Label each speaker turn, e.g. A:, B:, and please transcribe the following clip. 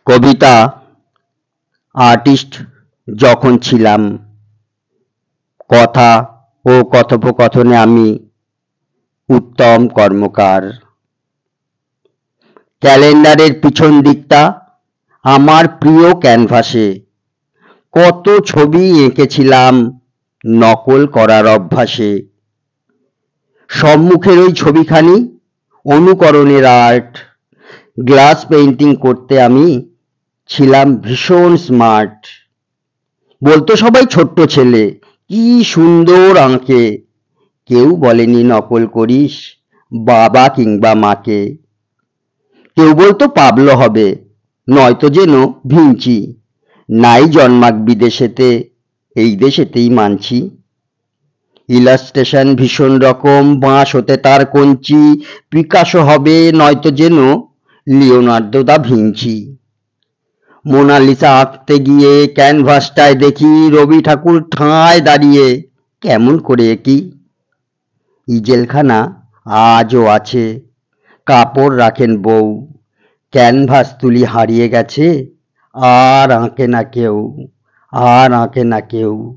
A: কবিতা artist যখন ছিলাম, কথা ও কথোপকথনে আমি উত্তম কর্মকার। ক্যালেন্ডারের পিছন দিকটা আমার প্রিয় ক্যানভাসে কত ছবি এঁকেছিলাম নকল করার অভ্যাসে। সম্মুখের ওই ছবিখানি অনুকরণের আর্ট। গ্লাস পেইন্টিং করতে আমি ছিলাম ভীষণ স্মার্ট। বলতো সবাই ছোট্ট ছেলে, কি সুন্দর আঁকে। কেউ বলেনি নকল করিস বাবা কিংবা মাকে। কেউ বলতো পাবলো হবে, নয়তো যেন ভিঞ্চি। নাই জন্মাক বিদেশেতে, এই দেশেতেই মানছি। ইলাস্ট্রেশন ভীষণ রকম, বাঁশ হতে তার কঞ্চি। পিকাসো হবে, নয়তো যেন লিওনার্দো দা ভিঞ্চি। মোনালিসা আঁকতে গিয়ে ক্যানভাসটায় দেখি রবি ঠাকুর ঠায় দাঁড়িয়ে। কেমন করে কি ইজেলখানা আজও আছে, কাপড় রাখেন বউ। ক্যানভাস তুলি হারিয়ে গেছে, আর আঁকে না কেউ, আর আঁকে না কেউ।